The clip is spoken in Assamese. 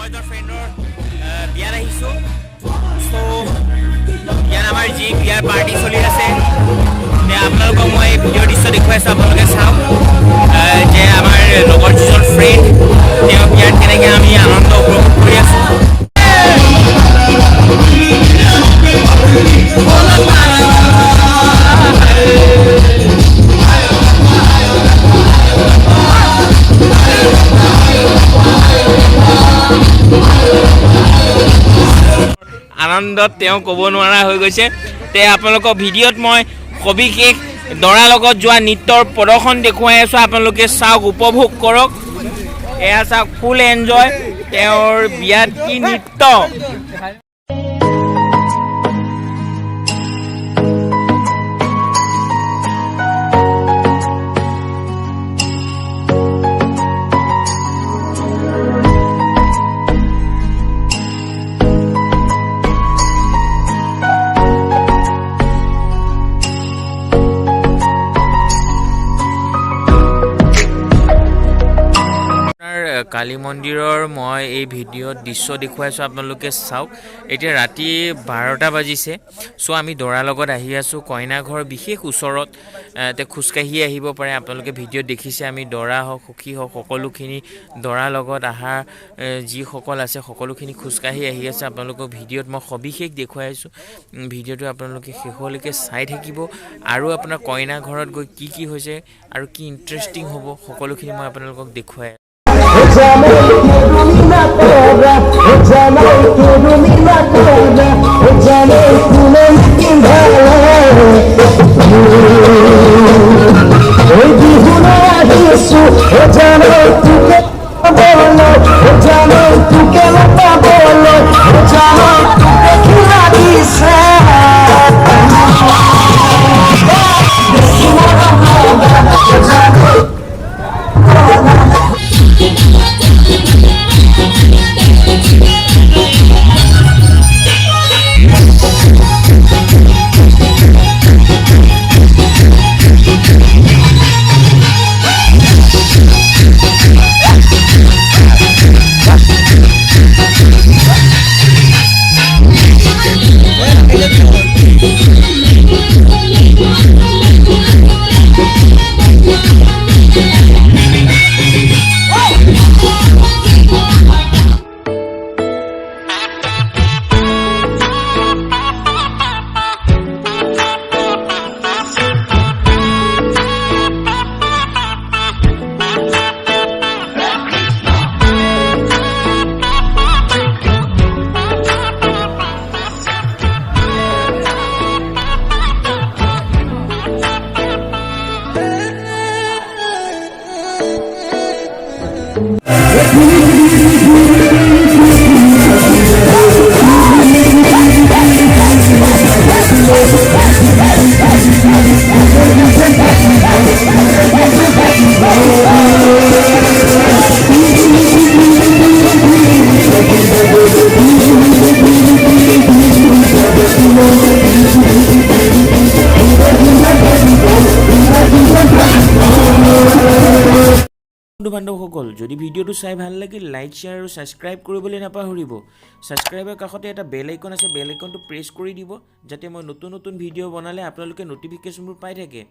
এজন ফ্ৰেণ্ডৰ বিয়াত আহিছোঁ। চ' ইয়াত আমাৰ যি বিয়াৰ পাৰ্টি চলি আছে আপোনালোকক মই ভিডিঅ'ৰ দৃশ্য দেখুৱাই আছোঁ, আপোনালোকে চাওক যে আমাৰ লগৰ যিজন ফ্ৰেণ্ড তেওঁ বিয়াত কেনেকৈ আমি আনন্দ উপভোগ কৰি আছোঁ। আনন্দত তেওঁ ক'ব নোৱাৰা হৈ গৈছে। তে আপোনালোকৰ ভিডিঅ'ত মই সবিশেষ দৰাৰ লগত যোৱা নৃত্যৰ প্ৰদৰ্শন দেখুৱাই আছোঁ, আপোনালোকে চাওক, উপভোগ কৰক। এয়া চাওক, ফুল এনজয় তেওঁৰ বিয়াত কি নৃত্য। কালী মন্দিৰৰ মই এই ভিডিঅ'ত দৃশ্য দেখুৱাইছোঁ, আপোনালোকে চাওক। এতিয়া ৰাতি 12টা বাজিছে। চ' আমি দৰাৰ লগত আহি আছোঁ কইনা ঘৰ বিশেষ ওচৰত। খোজকাঢ়ি আহিব পাৰে, আপোনালোকে ভিডিঅ'ত দেখিছে। আমি দৰা হওক সখী হওক সকলোখিনি দৰাৰ লগত অহা যিসকল আছে সকলোখিনি খোজকাঢ়ি আহি আছে। আপোনালোকক ভিডিঅ'ত মই সবিশেষ দেখুৱাই আছোঁ। ভিডিঅ'টো আপোনালোকে শেষলৈকে চাই থাকিব আৰু আপোনাৰ কইনা ঘৰত গৈ কি হৈছে আৰু কি ইণ্টাৰেষ্টিং হ'ব সকলোখিনি মই আপোনালোকক দেখুৱাই আছোঁ। বন্ধু-বান্ধৱসকল, যদি ভিডিঅ'টো চাই ভাল লাগিল লাইক শ্বেয়াৰ আৰু ছাবস্ক্ৰাইব কৰিবলৈ নাপাহৰিব। ছাবস্ক্ৰাইবৰ কাষতে এটা বেল আইকন আছে, বেল আইকনটো প্ৰেছ কৰি দিব যাতে মই নতুন নতুন ভিডিঅ' বনালে আপোনালোকে ন'টিফিকেশ্যনবোৰ পাই থাকে।